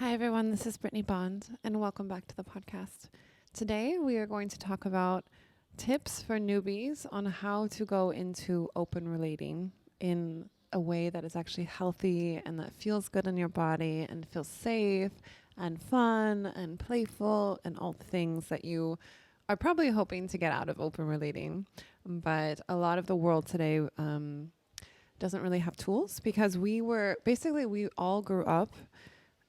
Hi, everyone. This is Brittnee Bond, and welcome back to the podcast. Today, we are going to talk about tips for newbies on how to go into open relating in a way that is actually healthy and that feels good in your body and feels safe and fun and playful and all the things that you are probably hoping to get out of open relating. But a lot of the world today doesn't really have tools because we all grew up.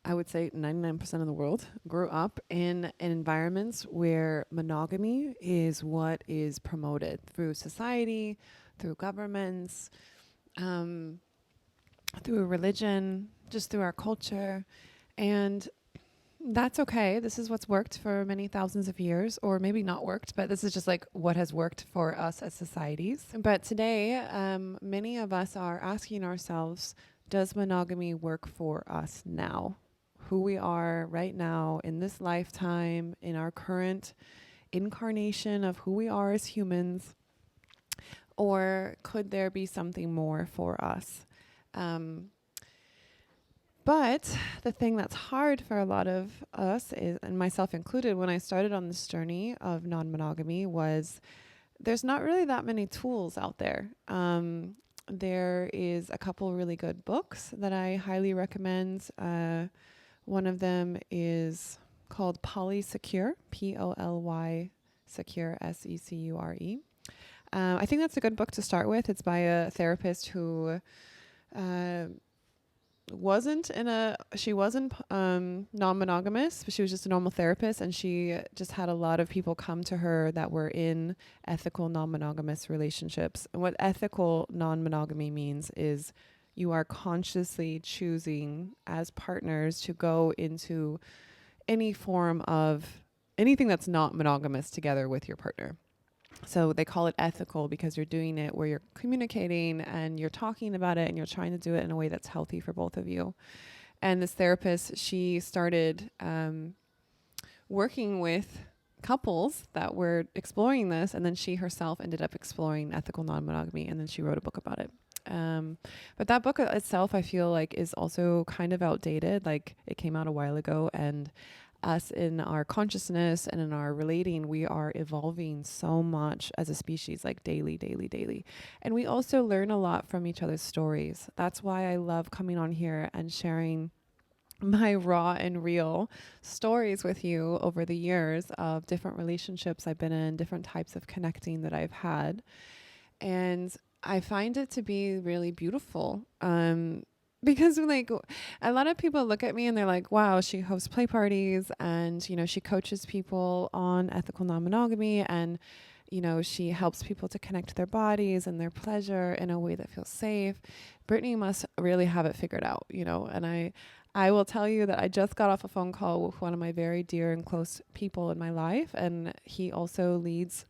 I would say 99% of the world grew up in environments where monogamy is what is promoted through society, through governments, through religion, just through our culture. And that's okay. This is what's worked for many thousands of years, or maybe not worked, but this is just like what has worked for us as societies. But today, many of us are asking ourselves, does monogamy work for us now? Who we are right now in this lifetime, in our current incarnation of who we are as humans, or could there be something more for us? But the thing that's hard for a lot of us is, and myself included, when I started on this journey of non-monogamy, was there's not really that many tools out there. There is a couple really good books that I highly recommend. One of them is called Polysecure, P-O-L-Y Secure, S-E-C-U-R-E. I think that's a good book to start with. It's by a therapist who wasn't non-monogamous, but she was just a normal therapist, and she just had a lot of people come to her that were in ethical non-monogamous relationships. And what ethical non-monogamy means is you are consciously choosing as partners to go into any form of anything that's not monogamous together with your partner. So they call it ethical because you're doing it where you're communicating and you're talking about it and you're trying to do it in a way that's healthy for both of you. And this therapist, she started working with couples that were exploring this, and then she herself ended up exploring ethical non-monogamy, and then she wrote a book about it. But that book itself, I feel like, is also kind of outdated. Like, it came out a while ago, and us in our consciousness and in our relating, we are evolving so much as a species, like daily. And we also learn a lot from each other's stories. That's why I love coming on here and sharing my raw and real stories with you over the years of different relationships I've been in, different types of connecting that I've had. And I find it to be really beautiful. Because like a lot of people look at me and they're like, wow, she hosts play parties and, you know, she coaches people on ethical non-monogamy and, you know, she helps people to connect to their bodies and their pleasure in a way that feels safe. Brittnee must really have it figured out, you know, and I will tell you that I just got off a phone call with one of my very dear and close people in my life, and he also leads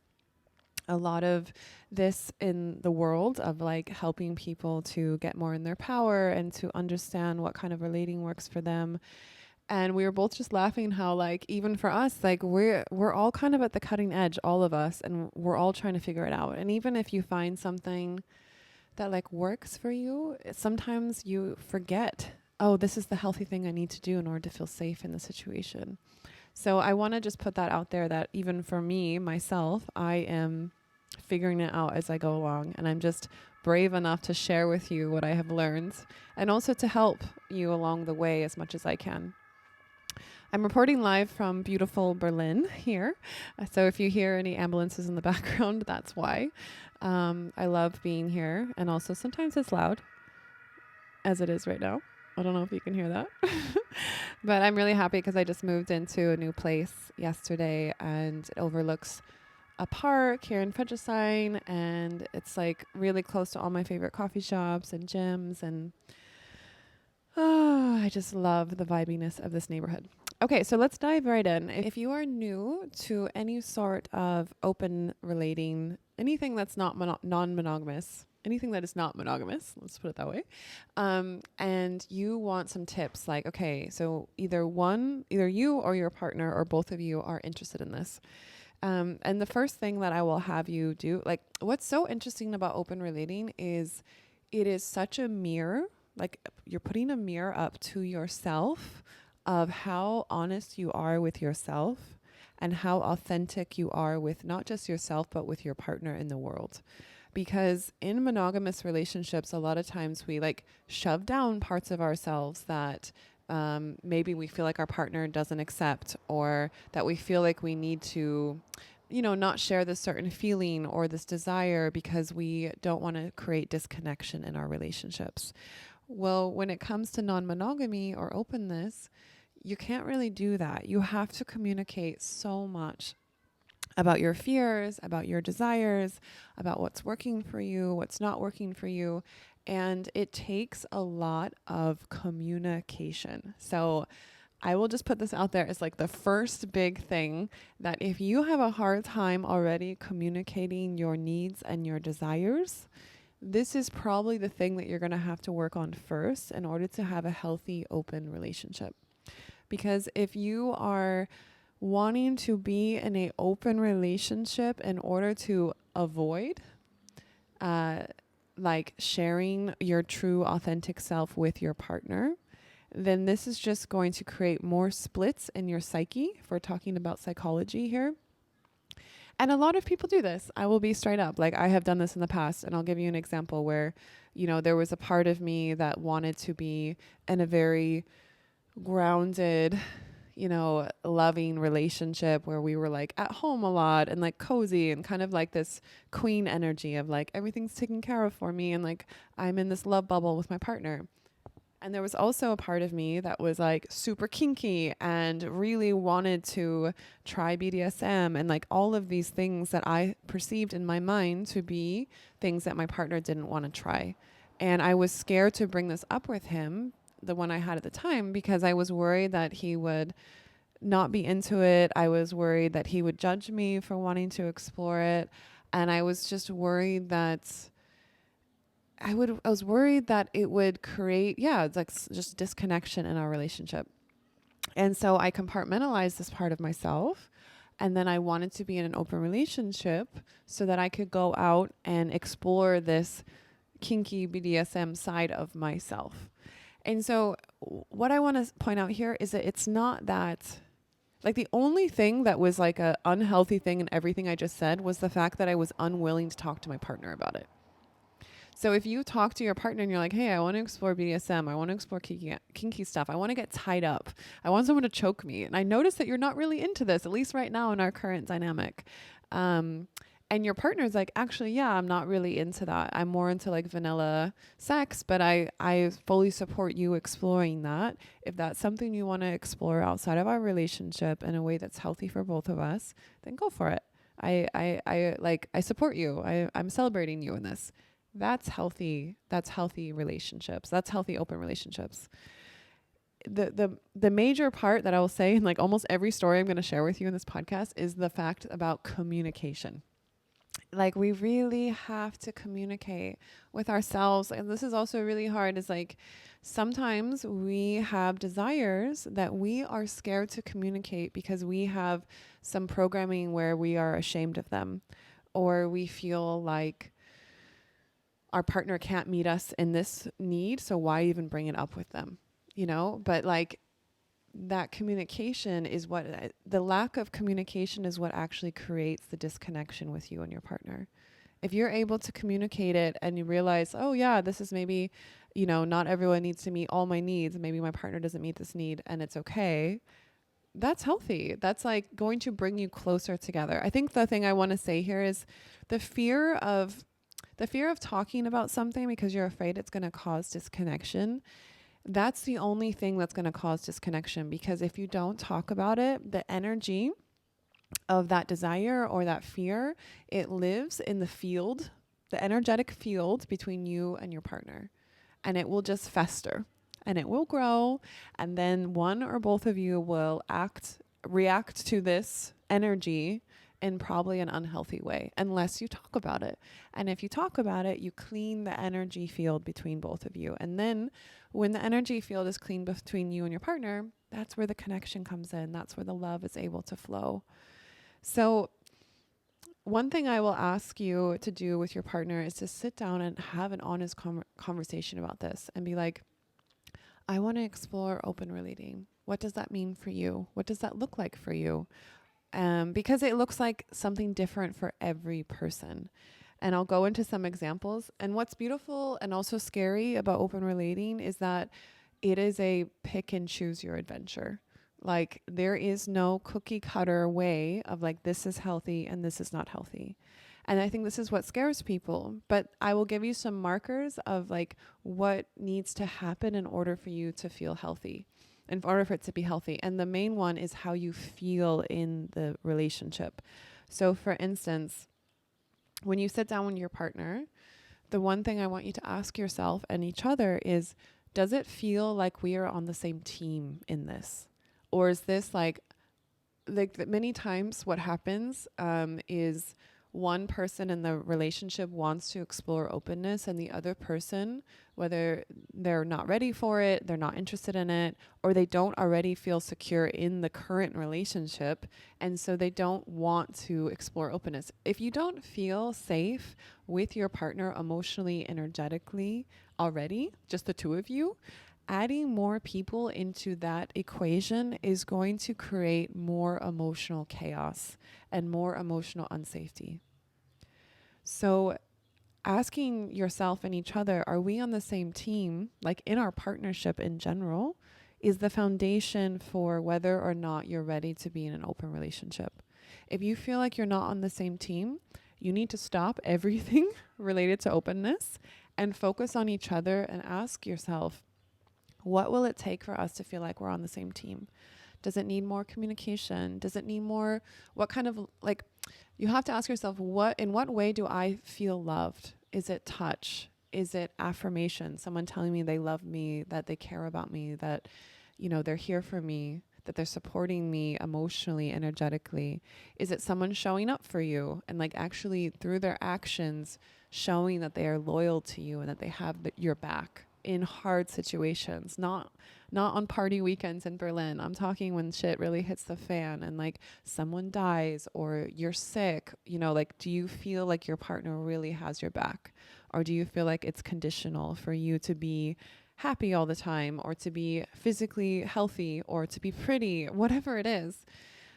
a lot of this in the world of like helping people to get more in their power and to understand what kind of relating works for them. And we were both just laughing how like even for us, like we're all kind of at the cutting edge, all of us, and we're all trying to figure it out. And even if you find something that like works for you, sometimes you forget, oh, this is the healthy thing I need to do in order to feel safe in the situation. So I want to just put that out there that even for me, myself, I am figuring it out as I go along. And I'm just brave enough to share with you what I have learned and also to help you along the way as much as I can. I'm reporting live from beautiful Berlin here. So if you hear any ambulances in the background, that's why. I love being here. And also sometimes it's loud, as it is right now. I don't know if you can hear that. But I'm really happy because I just moved into a new place yesterday, and it overlooks a park here in Friedrichshain, and it's like really close to all my favorite coffee shops and gyms, and I just love the vibiness of this neighborhood. Okay, so let's dive right in. If you are new to any sort of open relating, anything that's not non-monogamous, anything that is not monogamous, let's put it that way, and you want some tips, like, okay, so either you or your partner or both of you are interested in this. And the first thing that I will have you do, like, what's so interesting about open relating is it is such a mirror, like you're putting a mirror up to yourself of how honest you are with yourself and how authentic you are with not just yourself, but with your partner in the world. Because in monogamous relationships, a lot of times we like shove down parts of ourselves that maybe we feel like our partner doesn't accept, or that we feel like we need to, not share this certain feeling or this desire because we don't want to create disconnection in our relationships. Well, when it comes to non-monogamy or openness, you can't really do that. You have to communicate so much about your fears, about your desires, about what's working for you, what's not working for you. And it takes a lot of communication. So I will just put this out there as like the first big thing, that if you have a hard time already communicating your needs and your desires, this is probably the thing that you're going to have to work on first in order to have a healthy, open relationship. Because if you are wanting to be in an open relationship in order to avoid like sharing your true authentic self with your partner, then this is just going to create more splits in your psyche, if we're talking about psychology here. And a lot of people do this. I will be straight up. Like, I have done this in the past, and I'll give you an example where, there was a part of me that wanted to be in a very grounded, loving relationship where we were like at home a lot and like cozy and kind of like this queen energy of like everything's taken care of for me and like I'm in this love bubble with my partner. And there was also a part of me that was like super kinky and really wanted to try BDSM and like all of these things that I perceived in my mind to be things that my partner didn't want to try. And I was scared to bring this up with him, the one I had at the time, because I was worried that he would not be into it. I was worried that he would judge me for wanting to explore it. And I was just worried that I was worried that it would create, it's like just disconnection in our relationship. And so I compartmentalized this part of myself. And then I wanted to be in an open relationship so that I could go out and explore this kinky BDSM side of myself. And so what I want to point out here is that it's not that, like, the only thing that was like a unhealthy thing in everything I just said was the fact that I was unwilling to talk to my partner about it. So if you talk to your partner and you're like, hey, I want to explore BDSM, I want to explore kinky stuff, I want to get tied up, I want someone to choke me, and I notice that you're not really into this, at least right now in our current dynamic. And your partner's like, actually, yeah, I'm not really into that. I'm more into like vanilla sex, but I fully support you exploring that. If that's something you want to explore outside of our relationship in a way that's healthy for both of us, then go for it. I support you. I'm celebrating you in this. That's healthy. That's healthy relationships. That's healthy open relationships. The major part that I will say in like almost every story I'm going to share with you in this podcast is the fact about communication. Like, we really have to communicate with ourselves. And this is also really hard, is like sometimes we have desires that we are scared to communicate because we have some programming where we are ashamed of them, or we feel like our partner can't meet us in this need, so why even bring it up with them, But like, that communication is the lack of communication is what actually creates the disconnection with you and your partner. If you're able to communicate it and you realize, oh yeah, this is maybe, not everyone needs to meet all my needs. Maybe my partner doesn't meet this need and it's okay. That's healthy. That's like going to bring you closer together. I think the thing I want to say here is the fear of talking about something because you're afraid it's going to cause disconnection. That's the only thing that's going to cause disconnection, because if you don't talk about it, the energy of that desire or that fear, it lives in the field, the energetic field between you and your partner, and it will just fester and it will grow. And then one or both of you will react to this energy in probably an unhealthy way, unless you talk about it. And if you talk about it, you clean the energy field between both of you. And then when the energy field is clean between you and your partner, that's where the connection comes in. That's where the love is able to flow. So one thing I will ask you to do with your partner is to sit down and have an honest conversation about this and be like, I want to explore open relating. What does that mean for you? What does that look like for you? Because it looks like something different for every person. And I'll go into some examples. And what's beautiful and also scary about open relating is that it is a pick and choose your adventure. Like there is no cookie cutter way of like, this is healthy and this is not healthy. And I think this is what scares people. But I will give you some markers of like what needs to happen in order for you to feel healthy, in order for it to be healthy. And the main one is how you feel in the relationship. So for instance, when you sit down with your partner, the one thing I want you to ask yourself and each other is, does it feel like we are on the same team in this? Or is this like many times what happens is one person in the relationship wants to explore openness and the other person, whether they're not ready for it, they're not interested in it, or they don't already feel secure in the current relationship, and so they don't want to explore openness. If you don't feel safe with your partner emotionally, energetically already, just the two of you, adding more people into that equation is going to create more emotional chaos and more emotional unsafety. So asking yourself and each other, are we on the same team, like in our partnership in general, is the foundation for whether or not you're ready to be in an open relationship. If you feel like you're not on the same team, you need to stop everything related to openness and focus on each other and ask yourself, what will it take for us to feel like we're on the same team? Does it need more communication? Does it need more, what kind of, like, you have to ask yourself, in what way do I feel loved? Is it touch? Is it affirmation? Someone telling me they love me, that they care about me, that, you know, they're here for me, that they're supporting me emotionally, energetically? Is it someone showing up for you and like actually through their actions showing that they are loyal to you and that they have your back in hard situations, not on party weekends in Berlin. I'm talking when shit really hits the fan and like someone dies or you're sick, you know, like, do you feel like your partner really has your back? Or do you feel like it's conditional for you to be happy all the time or to be physically healthy or to be pretty, whatever it is?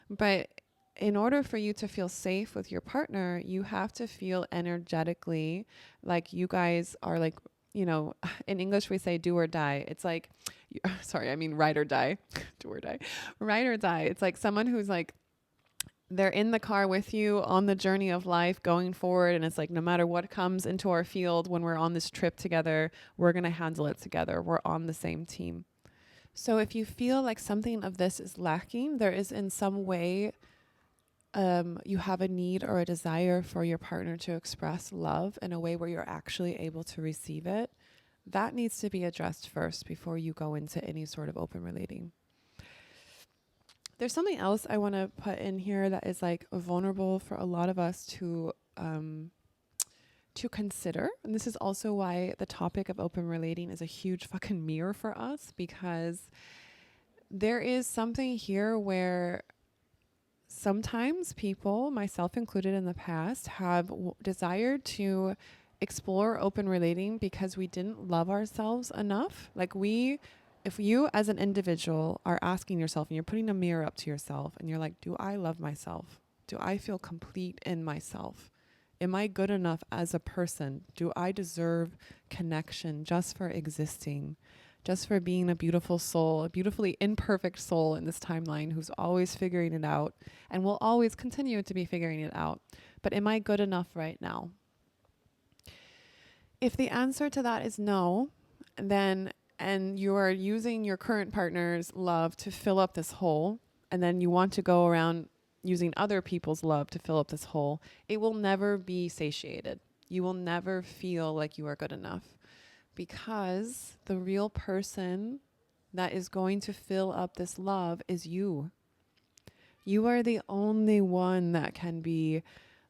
But in order for you to feel safe with your partner, you have to feel energetically like you guys are like, you know, in English we say do or die. It's like, ride or die, do or die, ride or die. It's like someone who's like, they're in the car with you on the journey of life going forward. And it's like, no matter what comes into our field when we're on this trip together, we're going to handle it together. We're on the same team. So if you feel like something of this is lacking, there is in some way you have a need or a desire for your partner to express love in a way where you're actually able to receive it, that needs to be addressed first before you go into any sort of open relating. There's something else I want to put in here that is like vulnerable for a lot of us to consider. And this is also why the topic of open relating is a huge fucking mirror for us, because there is something here where sometimes people, myself included in the past, have desired to explore open relating because we didn't love ourselves enough. Like if you as an individual are asking yourself and you're putting a mirror up to yourself and you're like, do I love myself? Do I feel complete in myself? Am I good enough as a person? Do I deserve connection just for existing? Just for being a beautiful soul, a beautifully imperfect soul in this timeline who's always figuring it out and will always continue to be figuring it out. But am I good enough right now? If the answer to that is no, then, and you are using your current partner's love to fill up this hole, and then you want to go around using other people's love to fill up this hole, it will never be satiated. You will never feel like you are good enough. Because the real person that is going to fill up this love is you. You are the only one that can be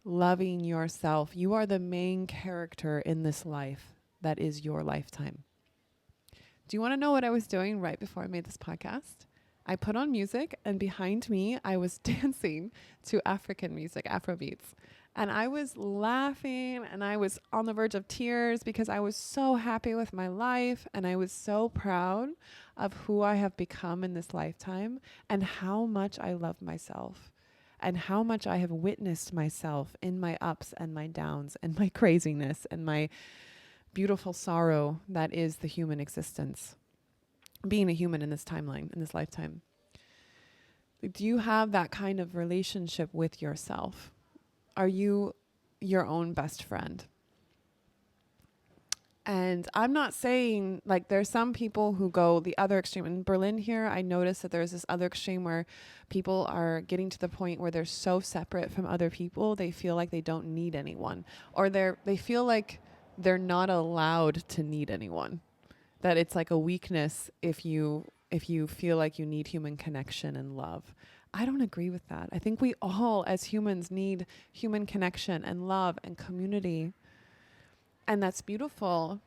loving yourself. You are the main character in this life that is your lifetime. Do you want to know what I was doing right before I made this podcast? I put on music, and behind me, I was dancing to African music, Afrobeats. And I was laughing and I was on the verge of tears because I was so happy with my life and I was so proud of who I have become in this lifetime and how much I love myself and how much I have witnessed myself in my ups and my downs and my craziness and my beautiful sorrow that is the human existence, being a human in this timeline, in this lifetime. Do you have that kind of relationship with yourself? Are you your own best friend? And I'm not saying, like, there's some people who go the other extreme. In Berlin here, I noticed that there's this other extreme where people are getting to the point where they're so separate from other people, they feel like they don't need anyone. Or they feel like they're not allowed to need anyone. That it's like a weakness if you feel like you need human connection and love. I don't agree with that. I think we all as humans need human connection and love and community. And that's beautiful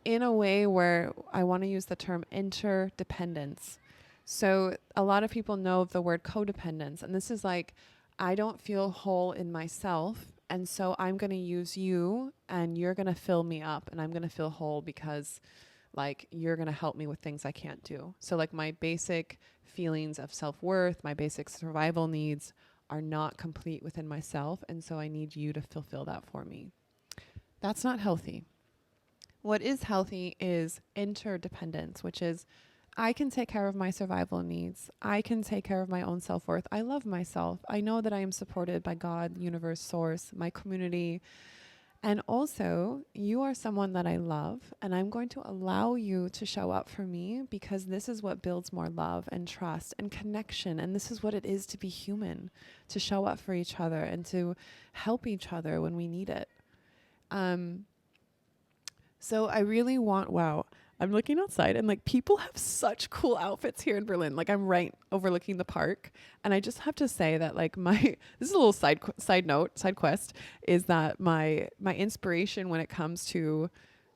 in a way where I want to use the term interdependence. So a lot of people know of the word codependence. And this is like, I don't feel whole in myself. And so I'm going to use you and you're going to fill me up and I'm going to feel whole because like you're going to help me with things I can't do. So like my basic feelings of self-worth, my basic survival needs are not complete within myself. And so I need you to fulfill that for me. That's not healthy. What is healthy is interdependence, which is I can take care of my survival needs. I can take care of my own self-worth. I love myself. I know that I am supported by God, universe, source, my community. And also, you are someone that I love, and I'm going to allow you to show up for me because this is what builds more love and trust and connection. And this is what it is to be human, to show up for each other and to help each other when we need it. So I really want, wow, I'm looking outside and like people have such cool outfits here in Berlin. Like I'm right overlooking the park. And I just have to say that like this is a little side quest is that my inspiration when it comes to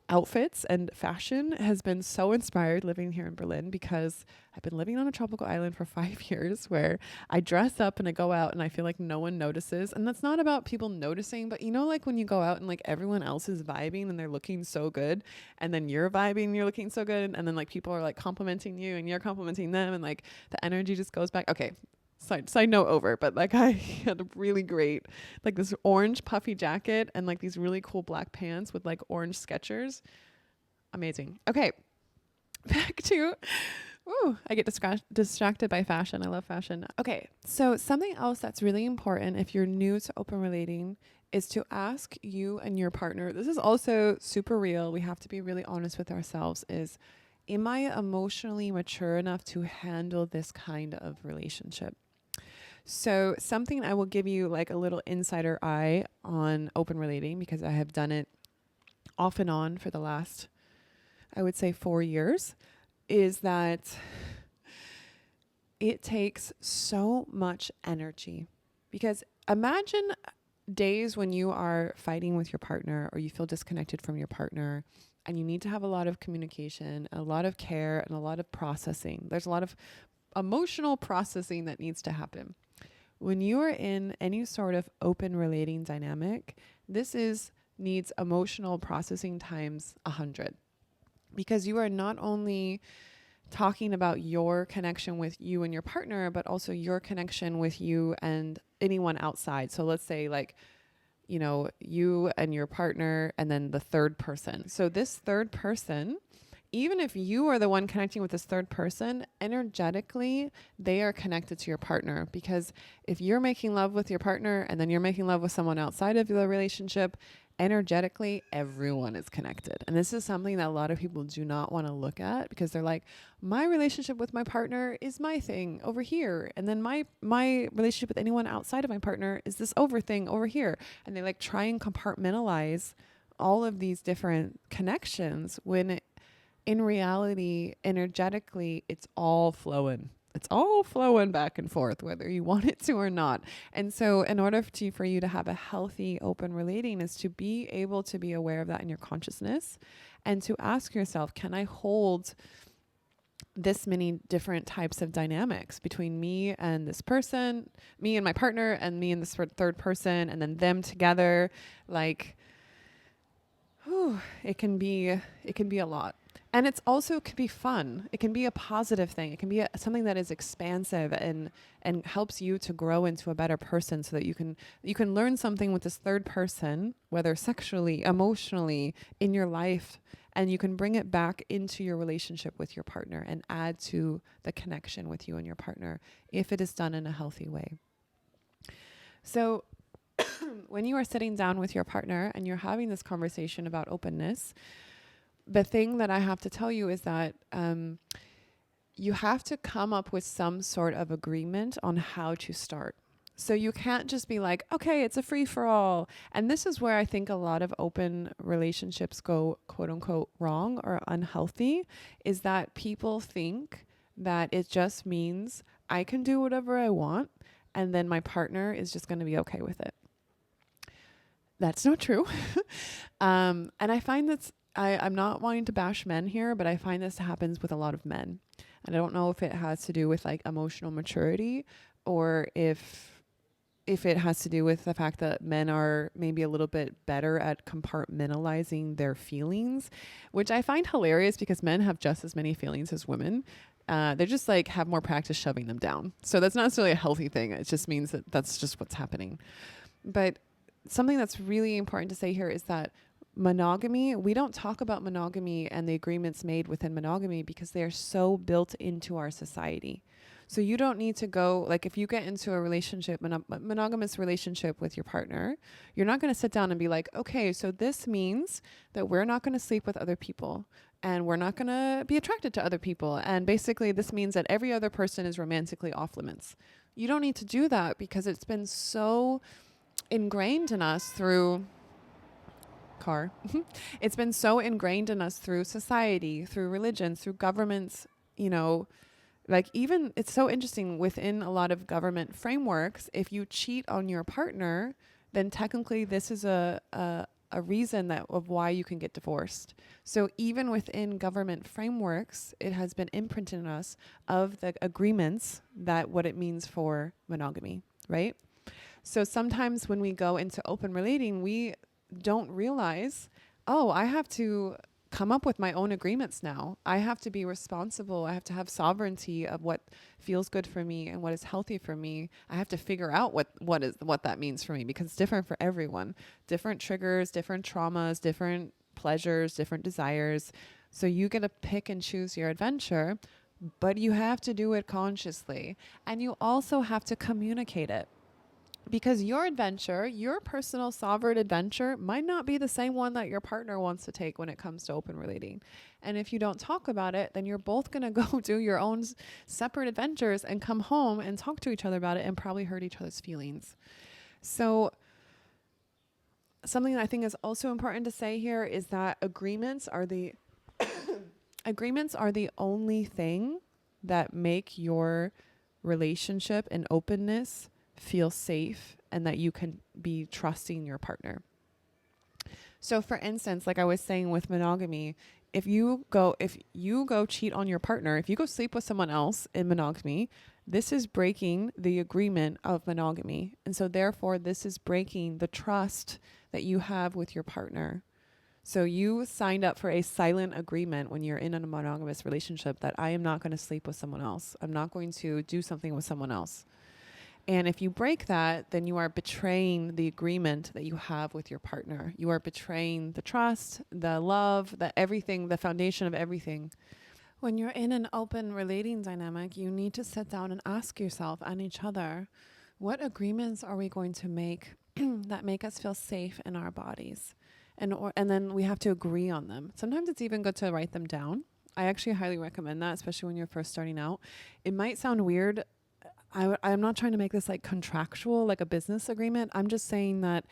outfits and fashion has been so inspired living here in Berlin because I've been living on a tropical island for 5 years where I dress up and I go out and I feel like no one notices. And that's not about people noticing, but you know, like when you go out and like everyone else is vibing and they're looking so good and then you're vibing and you're looking so good. And then like people are like complimenting you and you're complimenting them and like the energy just goes back. Okay. Side note over, but like I had a really great, like this orange puffy jacket and like these really cool black pants with like orange Skechers. Amazing. Okay. Back to, I get distracted by fashion. I love fashion. Okay. So something else that's really important if you're new to open relating is to ask you and your partner. This is also super real. We have to be really honest with ourselves is, am I emotionally mature enough to handle this kind of relationship? So something I will give you like a little insider eye on open relating because I have done it off and on for the last, I would say 4 years, is that it takes so much energy because imagine days when you are fighting with your partner or you feel disconnected from your partner and you need to have a lot of communication, a lot of care and a lot of processing. There's a lot of emotional processing that needs to happen. When you are in any sort of open relating dynamic, needs emotional processing times 100 because you are not only talking about your connection with you and your partner, but also your connection with you and anyone outside. So let's say like, you know, you and your partner and then the third person. So this third person, even if you are the one connecting with this third person, energetically, they are connected to your partner. Because if you're making love with your partner and then you're making love with someone outside of the relationship, energetically, everyone is connected. And this is something that a lot of people do not want to look at because they're like, my relationship with my partner is my thing over here. And then my relationship with anyone outside of my partner is this thing over here. And they like try and compartmentalize all of these different connections when in reality, energetically, it's all flowing. It's all flowing back and forth, whether you want it to or not. And so in order for you to have a healthy, open relating is to be able to be aware of that in your consciousness and to ask yourself, can I hold this many different types of dynamics between me and this person, me and my partner, and me and this third person, and then them together. Like, it can be a lot. And it's also can be fun. It can be a positive thing. It can be something that is expansive and helps you to grow into a better person, so that you can learn something with this third person, whether sexually, emotionally, in your life, and you can bring it back into your relationship with your partner and add to the connection with you and your partner if it is done in a healthy way. So when you are sitting down with your partner and you're having this conversation about openness, the thing that I have to tell you is that you have to come up with some sort of agreement on how to start. So you can't just be like, okay, it's a free for all. And this is where I think a lot of open relationships go, quote unquote, wrong or unhealthy, is that people think that it just means I can do whatever I want and then my partner is just going to be okay with it. That's not true. And I find that's, I'm not wanting to bash men here, but I find this happens with a lot of men. And I don't know if it has to do with like emotional maturity, or if it has to do with the fact that men are maybe a little bit better at compartmentalizing their feelings, which I find hilarious because men have just as many feelings as women. They just like have more practice shoving them down. So that's not necessarily a healthy thing. It just means that that's just what's happening. But something that's really important to say here is that monogamy, we don't talk about monogamy and the agreements made within monogamy because they are so built into our society. So you don't need to go, like if you get into a relationship, monogamous relationship with your partner, you're not going to sit down and be like, okay, so this means that we're not going to sleep with other people and we're not going to be attracted to other people. And basically this means that every other person is romantically off limits. You don't need to do that because it's been so ingrained in us through it's been so ingrained in us through society, through religion, through governments, like even it's so interesting within a lot of government frameworks, if you cheat on your partner, then technically this is a reason that of why you can get divorced. So even within government frameworks, it has been imprinted in us of the agreements that what it means for monogamy, right? So sometimes when we go into open relating, we don't realize, I have to come up with my own agreements now. I have to be responsible. I have to have sovereignty of what feels good for me and what is healthy for me. I have to figure out what that means for me, because it's different for everyone. Different triggers, different traumas, different pleasures, different desires. So you get to pick and choose your adventure, but you have to do it consciously. And you also have to communicate it. Because your adventure, your personal sovereign adventure, might not be the same one that your partner wants to take when it comes to open relating. And if you don't talk about it, then you're both going to go do your own separate adventures and come home and talk to each other about it and probably hurt each other's feelings. So something that I think is also important to say here is that agreements are the only thing that make your relationship and openness feel safe and that you can be trusting your partner. So for instance, like I was saying with monogamy, if you go cheat on your partner, if you go sleep with someone else in monogamy, this is breaking the agreement of monogamy. And so therefore this is breaking the trust that you have with your partner. So you signed up for a silent agreement when you're in a monogamous relationship that I am not going to sleep with someone else. I'm not going to do something with someone else. And if you break that, then you are betraying the agreement that you have with your partner. You are betraying the trust, the love, the everything, the foundation of everything. When you're in an open relating dynamic, you need to sit down and ask yourself and each other, what agreements are we going to make that make us feel safe in our bodies? And then we have to agree on them. Sometimes it's even good to write them down. I actually highly recommend that, especially when you're first starting out. It might sound weird. I'm not trying to make this like contractual, like a business agreement. I'm just saying that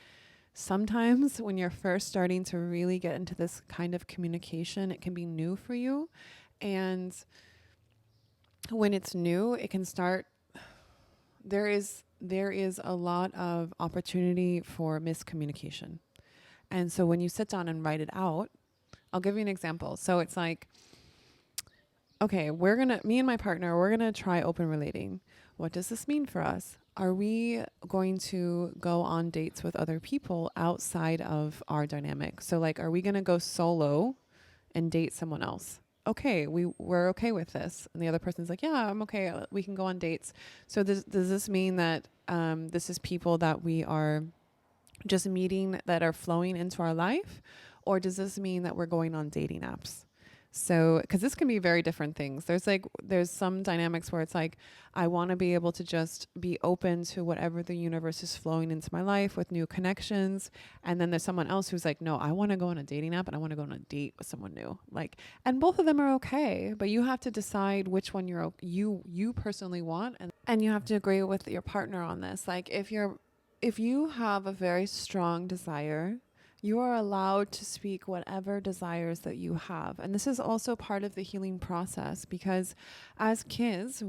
sometimes when you're first starting to really get into this kind of communication, it can be new for you. And when it's new, it can start, there is a lot of opportunity for miscommunication. And so when you sit down and write it out, I'll give you an example. So it's like, okay, me and my partner, we're going to try open relating. What does this mean for us? Are we going to go on dates with other people outside of our dynamic? So like, are we going to go solo and date someone else? Okay, we're okay with this. And the other person's like, yeah, I'm okay. We can go on dates. So does this mean that this is people that we are just meeting that are flowing into our life? Or does this mean that we're going on dating apps? So, because this can be very different things. There's some dynamics where it's like, I want to be able to just be open to whatever the universe is flowing into my life with new connections. And then there's someone else who's like, no, I want to go on a dating app and I want to go on a date with someone new. Like, and both of them are okay, but you have to decide which one you personally want, and you have to agree with your partner on this. Like, if you have a very strong desire, you are allowed to speak whatever desires that you have. And this is also part of the healing process, because as kids,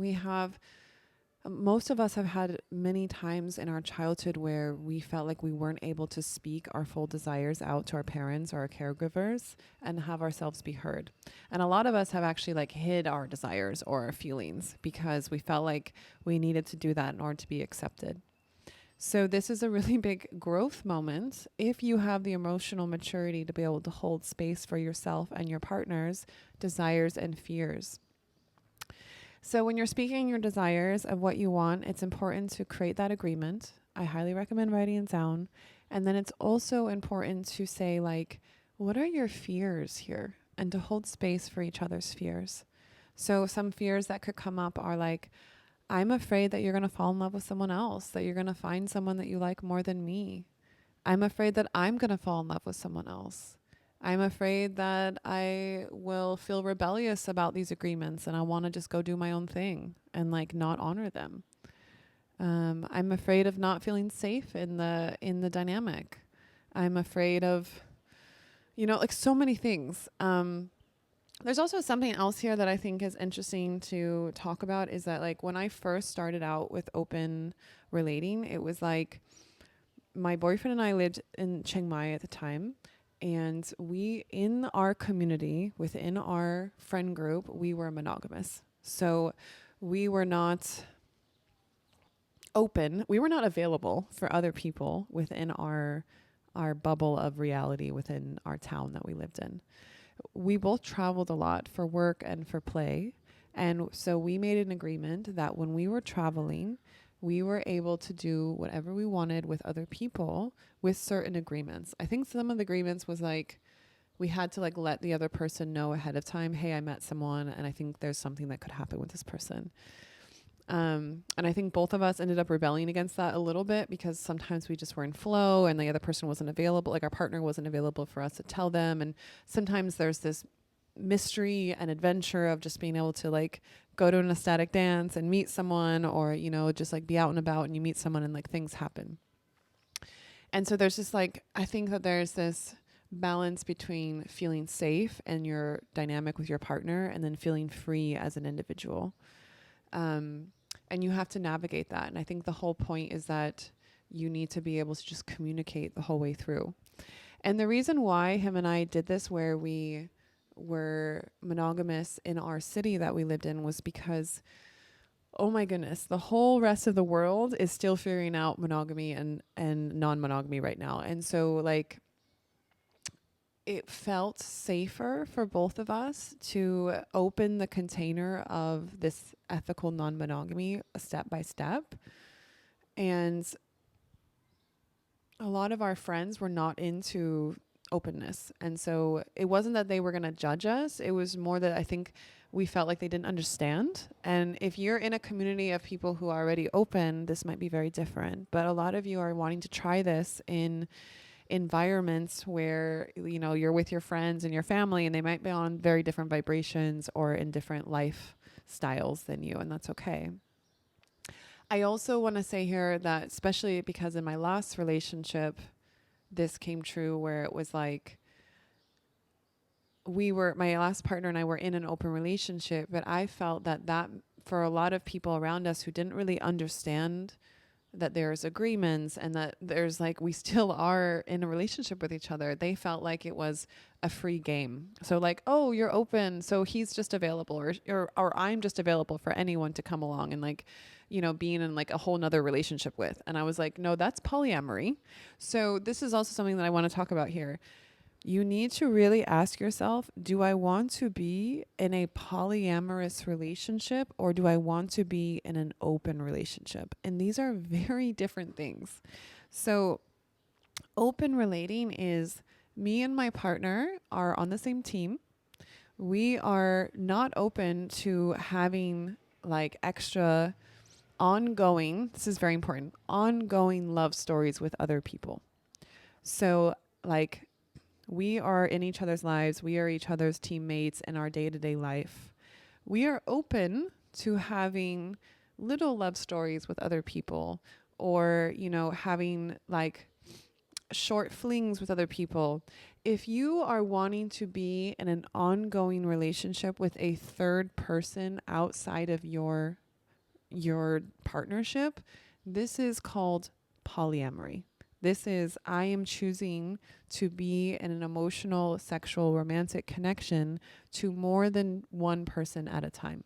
most of us have had many times in our childhood where we felt like we weren't able to speak our full desires out to our parents or our caregivers and have ourselves be heard. And a lot of us have actually like hid our desires or our feelings because we felt like we needed to do that in order to be accepted. So this is a really big growth moment if you have the emotional maturity to be able to hold space for yourself and your partner's desires and fears. So when you're speaking your desires of what you want, it's important to create that agreement. I highly recommend writing it down. And then it's also important to say, like, what are your fears here? And to hold space for each other's fears. So some fears that could come up are like, I'm afraid that you're going to fall in love with someone else, that you're going to find someone that you like more than me. I'm afraid that I'm going to fall in love with someone else. I'm afraid that I will feel rebellious about these agreements and I want to just go do my own thing and like not honor them. I'm afraid of not feeling safe in the dynamic. I'm afraid of, like so many things. There's also something else here that I think is interesting to talk about, is that like when I first started out with open relating, it was like my boyfriend and I lived in Chiang Mai at the time, and we, in our community, within our friend group, we were monogamous. So we were not open. We were not available for other people within our bubble of reality within our town that we lived in. We both traveled a lot for work and for play. And so we made an agreement that when we were traveling, we were able to do whatever we wanted with other people with certain agreements. I think some of the agreements was like, we had to like let the other person know ahead of time, hey, I met someone and I think there's something that could happen with this person. And I think both of us ended up rebelling against that a little bit because sometimes we just were in flow and the other person wasn't available. Like our partner wasn't available for us to tell them. And sometimes there's this mystery and adventure of just being able to like go to an ecstatic dance and meet someone, or, just like be out and about and you meet someone and like things happen. And so there's just like, I think that there's this balance between feeling safe and your dynamic with your partner and then feeling free as an individual. And you have to navigate that. And I think the whole point is that you need to be able to just communicate the whole way through. And the reason why him and I did this, where we were monogamous in our city that we lived in, was because, oh my goodness, the whole rest of the world is still figuring out monogamy and non-monogamy right now. And so like, it felt safer for both of us to open the container of this ethical non-monogamy step by step. And a lot of our friends were not into openness. And so it wasn't that they were going to judge us. It was more that I think we felt like they didn't understand. And if you're in a community of people who are already open, this might be very different. But a lot of you are wanting to try this in environments where you're with your friends and your family, and they might be on very different vibrations or in different lifestyles than you, and that's okay. I also want to say here that, especially because in my last relationship, this came true, where it was like my last partner and I were in an open relationship, but I felt that for a lot of people around us who didn't really understand that there's agreements and that there's like, we still are in a relationship with each other. They felt like it was a free game. So like, oh, you're open, so he's just available, or I'm just available for anyone to come along and like, you know, being in like a whole nother relationship with. And I was like, no, that's polyamory. So this is also something that I want to talk about here. You need to really ask yourself, do I want to be in a polyamorous relationship, or do I want to be in an open relationship? And these are very different things. So open relating is me and my partner are on the same team. We are not open to having like extra ongoing, this is very important, ongoing love stories with other people. So like, we are in each other's lives. We are each other's teammates in our day-to-day life. We are open to having little love stories with other people, or, you know, having like short flings with other people. If you are wanting to be in an ongoing relationship with a third person outside of your partnership, this is called polyamory. This is, I am choosing to be in an emotional, sexual, romantic connection to more than one person at a time,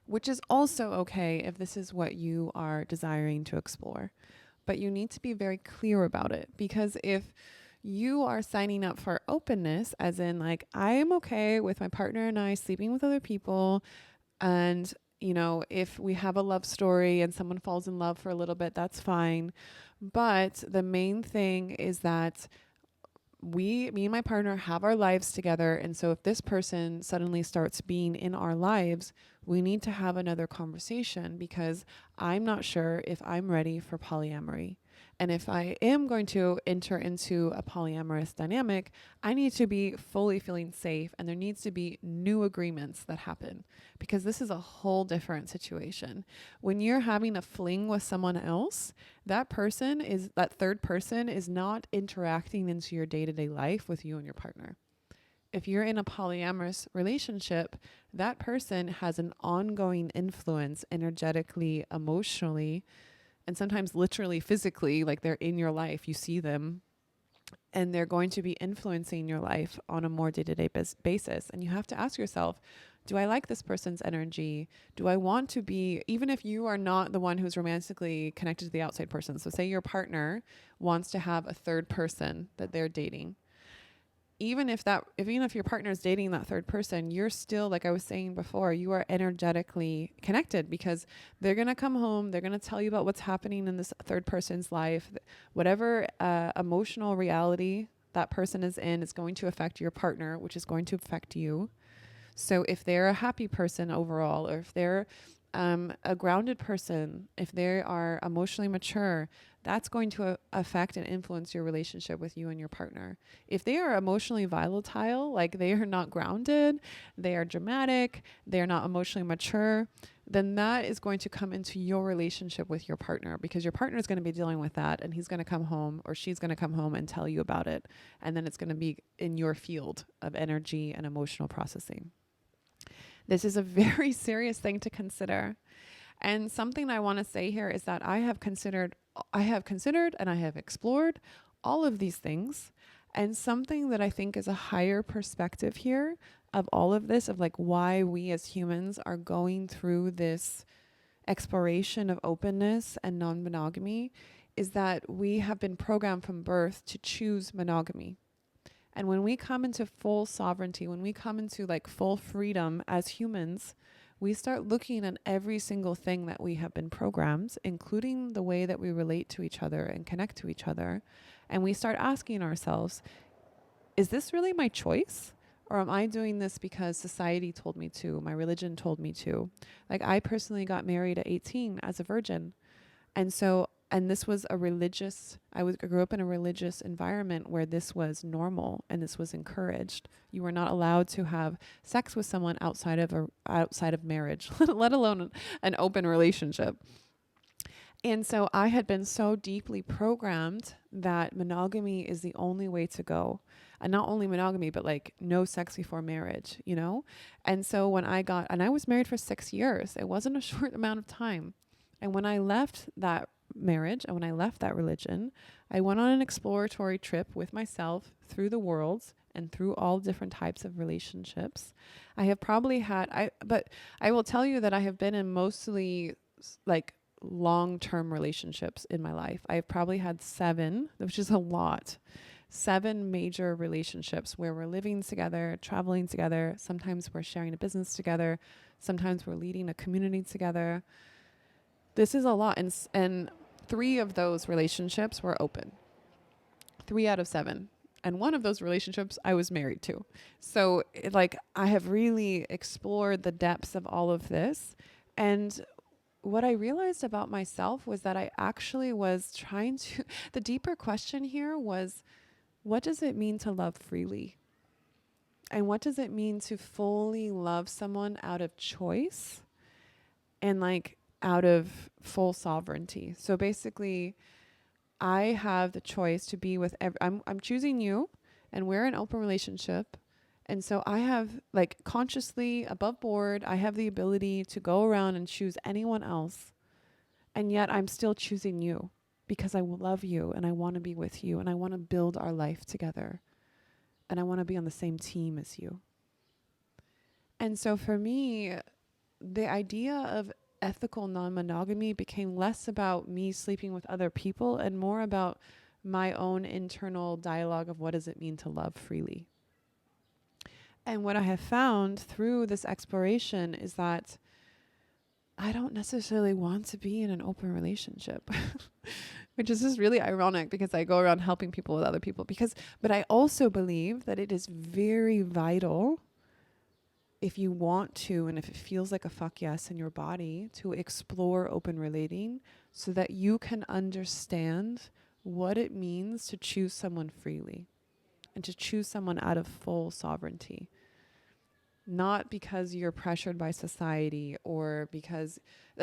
which is also okay if this is what you are desiring to explore. But you need to be very clear about it, because if you are signing up for openness, as in like, I am okay with my partner and I sleeping with other people, and you know, if we have a love story and someone falls in love for a little bit, that's fine. But the main thing is that me and my partner have our lives together. And so if this person suddenly starts being in our lives, we need to have another conversation, because I'm not sure if I'm ready for polyamory. And if I am going to enter into a polyamorous dynamic, I need to be fully feeling safe, and there needs to be new agreements that happen, because this is a whole different situation. When you're having a fling with someone else, that third person is not interacting into your day-to-day life with you and your partner. If you're in a polyamorous relationship, that person has an ongoing influence energetically, emotionally, and sometimes literally physically, like they're in your life, you see them, and they're going to be influencing your life on a more day-to-day basis. And you have to ask yourself, do I like this person's energy? Do I want to be, even if you are not the one who's romantically connected to the outside person. So say your partner wants to have a third person that they're dating. Even if your partner is dating that third person, you're still, like I was saying before, you are energetically connected, because they're going to come home. They're going to tell you about what's happening in this third person's life. Whatever emotional reality that person is in is going to affect your partner, which is going to affect you. So if they're a happy person overall, or if they're a grounded person, if they are emotionally mature, that's going to affect and influence your relationship with you and your partner. If they are emotionally volatile, like they are not grounded, they are dramatic, they are not emotionally mature, then that is going to come into your relationship with your partner, because your partner is going to be dealing with that, and he's going to come home, or she's going to come home and tell you about it. And then it's going to be in your field of energy and emotional processing. This is a very serious thing to consider. And something I want to say here is that I have considered and I have explored all of these things. And something that I think is a higher perspective here of all of this, of like why we as humans are going through this exploration of openness and non-monogamy, is that we have been programmed from birth to choose monogamy. And when we come into full sovereignty, when we come into like full freedom as humans, we start looking at every single thing that we have been programmed, including the way that we relate to each other and connect to each other. And we start asking ourselves, is this really my choice? Or am I doing this because society told me to, my religion told me to? Like, I personally got married at 18 as a virgin. And this was I grew up in a religious environment where this was normal and this was encouraged. You were not allowed to have sex with someone outside of marriage, let alone an open relationship. And so I had been so deeply programmed that monogamy is the only way to go. And not only monogamy, but like no sex before marriage, you know? And so and I was married for 6 years. It wasn't a short amount of time. And when I left that marriage and when I left that religion, I went on an exploratory trip with myself through the world and through all different types of relationships. I have probably but I will tell you that I have been in mostly like long-term relationships in my life. I've probably had 7, which is a lot. 7 major relationships where we're living together, traveling together. Sometimes we're sharing a business together. Sometimes we're leading a community together. This is a lot. And 3 of those relationships were open. 3 out of 7. And one of those relationships I was married to. So I have really explored the depths of all of this. And what I realized about myself was that I actually was trying to, the deeper question here was, what does it mean to love freely? And what does it mean to fully love someone out of choice and out of full sovereignty? So basically, I have the choice to be with I'm choosing you, and we're in an open relationship. And so I have consciously above board, I have the ability to go around and choose anyone else. And yet I'm still choosing you because I love you and I want to be with you and I want to build our life together. And I want to be on the same team as you. And so for me, the idea of ethical non-monogamy became less about me sleeping with other people and more about my own internal dialogue of what does it mean to love freely. And what I have found through this exploration is that I don't necessarily want to be in an open relationship, which is just really ironic because I go around helping people with other people but I also believe that it is very vital if you want to, and if it feels like a fuck yes in your body, to explore open relating so that you can understand what it means to choose someone freely and to choose someone out of full sovereignty. Not because you're pressured by society or because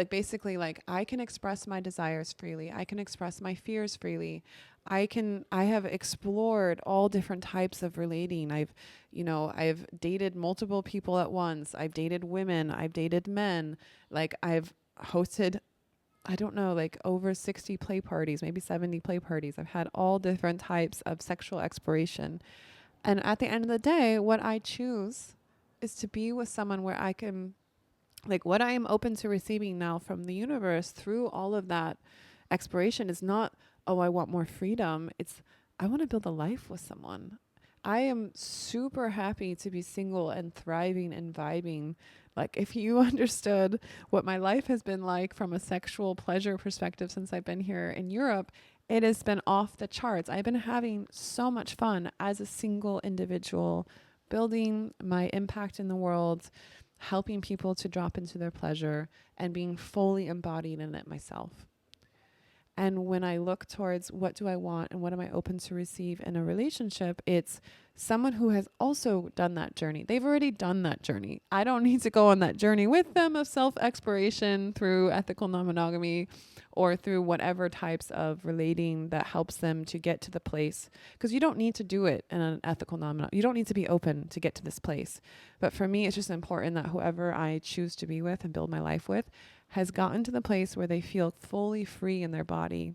basically I can express my desires freely. I can express my fears freely. I have explored all different types of relating. I've dated multiple people at once. I've dated women. I've dated men. I've hosted, I don't know, over 60 play parties, maybe 70 play parties. I've had all different types of sexual exploration. And at the end of the day, what I choose is to be with someone where I can, what I am open to receiving now from the universe through all of that exploration is not, oh, I want more freedom. It's, I want to build a life with someone. I am super happy to be single and thriving and vibing. If you understood what my life has been like from a sexual pleasure perspective since I've been here in Europe, it has been off the charts. I've been having so much fun as a single individual, building my impact in the world, helping people to drop into their pleasure and being fully embodied in it myself. And when I look towards what do I want and what am I open to receive in a relationship, it's someone who has also done that journey. They've already done that journey. I don't need to go on that journey with them of self-exploration through ethical non-monogamy or through whatever types of relating that helps them to get to the place. Because you don't need to do it in an ethical non-monogamy. You don't need to be open to get to this place. But for me, it's just important that whoever I choose to be with and build my life with has gotten to the place where they feel fully free in their body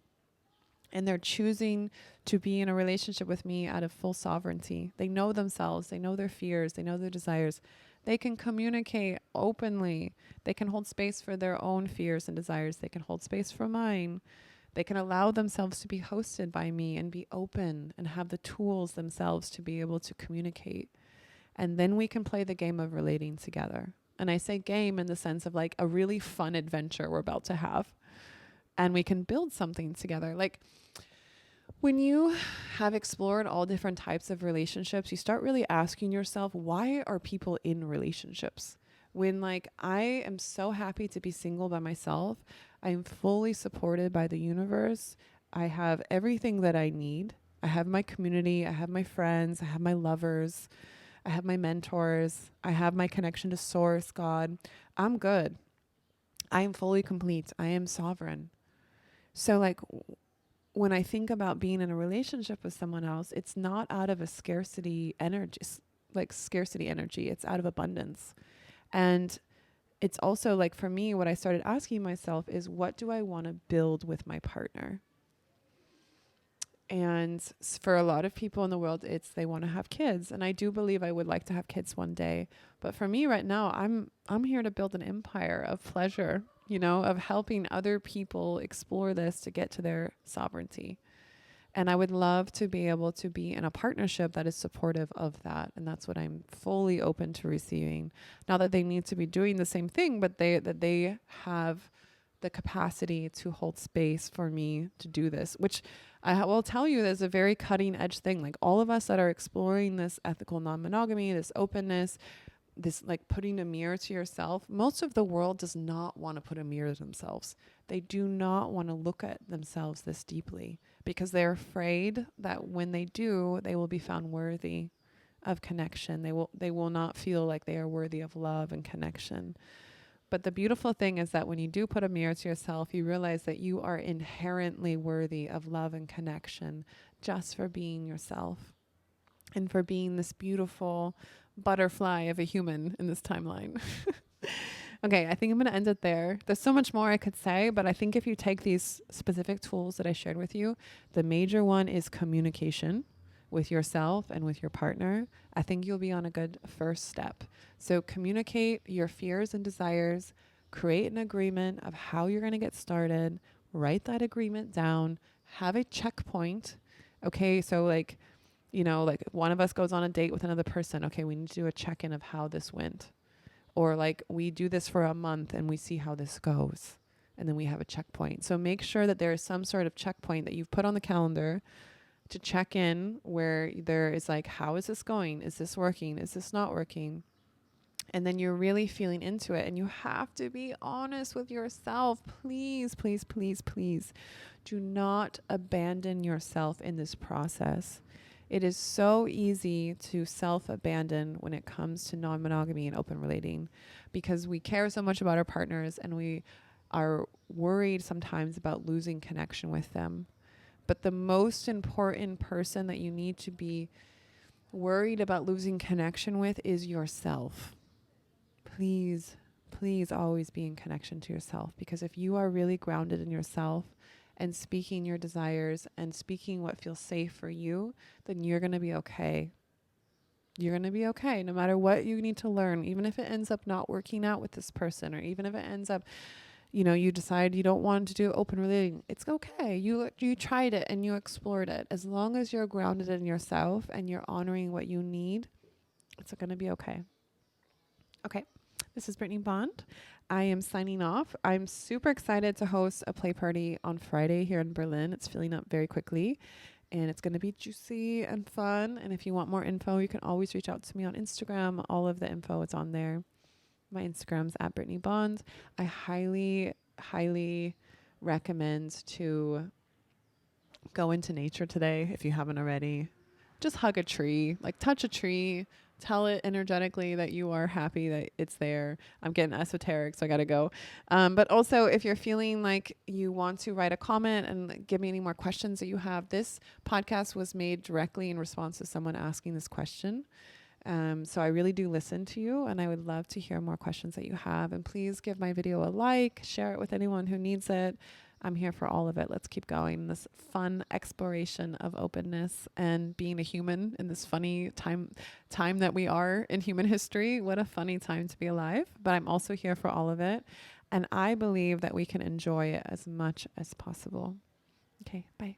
and they're choosing to be in a relationship with me out of full sovereignty. They know themselves, they know their fears, they know their desires. They can communicate openly. They can hold space for their own fears and desires. They can hold space for mine. They can allow themselves to be hosted by me and be open and have the tools themselves to be able to communicate. And then we can play the game of relating together. And I say game in the sense of a really fun adventure we're about to have. And we can build something together. When you have explored all different types of relationships, you start really asking yourself, why are people in relationships? When I am so happy to be single by myself, I am fully supported by the universe. I have everything that I need. I have my community. I have my friends. I have my lovers. I have my mentors. I have my connection to Source, God. I'm good. I am fully complete. I am sovereign. So when I think about being in a relationship with someone else, it's not out of a scarcity energy, scarcity energy. It's out of abundance. And it's also like, for me, what I started asking myself is, what do I want to build with my partner? And for a lot of people in the world, it's they want to have kids. And I do believe I would like to have kids one day. But for me right now, I'm here to build an empire of pleasure, you know, of helping other people explore this to get to their sovereignty. And I would love to be able to be in a partnership that is supportive of that. And that's what I'm fully open to receiving. Not that they need to be doing the same thing, but they have the capacity to hold space for me to do this, which I will tell you is a very cutting edge thing. Like, all of us that are exploring this ethical non-monogamy, this openness, this like putting a mirror to yourself, most of the world does not want to put a mirror to themselves. They do not want to look at themselves this deeply because they're afraid that when they do, they will be found worthy of connection. They will not feel like they are worthy of love and connection. But the beautiful thing is that when you do put a mirror to yourself, you realize that you are inherently worthy of love and connection just for being yourself and for being this beautiful butterfly of a human in this timeline. Okay, I think I'm going to end it there. There's so much more I could say, but I think if you take these specific tools that I shared with you, the major one is communication with yourself and with your partner. I think you'll be on a good first step. So communicate your fears and desires, create an agreement of how you're going to get started, write that agreement down, have a checkpoint. Okay, so like, you know, like one of us goes on a date with another person. Okay, we need to do a check-in of how this went. Or like we do this for a month and we see how this goes. And then we have a checkpoint. So make sure that there is some sort of checkpoint that you've put on the calendar to check in, where there is like, how is this going? Is this working? Is this not working? And then you're really feeling into it. And you have to be honest with yourself. Please, please, please, please do not abandon yourself in this process. It is so easy to self-abandon when it comes to non-monogamy and open relating, because we care so much about our partners and we are worried sometimes about losing connection with them. But the most important person that you need to be worried about losing connection with is yourself. Please, please always be in connection to yourself, because if you are really grounded in yourself and speaking your desires and speaking what feels safe for you, then you're going to be okay. You're going to be okay no matter what you need to learn, even if it ends up not working out with this person, or even if it ends up, you know, you decide you don't want to do open relating. It's okay. You tried it and you explored it. As long as you're grounded in yourself and you're honoring what you need, it's going to be okay. Okay. This is Brittnee Bond. I am signing off. I'm super excited to host a play party on Friday here in Berlin. It's filling up very quickly and it's going to be juicy and fun. And if you want more info, you can always reach out to me on Instagram. All of the info is on there. My Instagram's @Brittnee Bond. I highly, highly recommend to go into nature today if you haven't already. Just hug a tree, like touch a tree. Tell it energetically that you are happy that it's there. I'm getting esoteric, so I got to go. But also, if you're feeling like you want to write a comment and give me any more questions that you have, this podcast was made directly in response to someone asking this question. So I really do listen to you, and I would love to hear more questions that you have. And please give my video a like, share it with anyone who needs it. I'm here for all of it. Let's keep going. This fun exploration of openness and being a human in this funny time that we are in human history. What a funny time to be alive. But I'm also here for all of it. And I believe that we can enjoy it as much as possible. Okay, bye.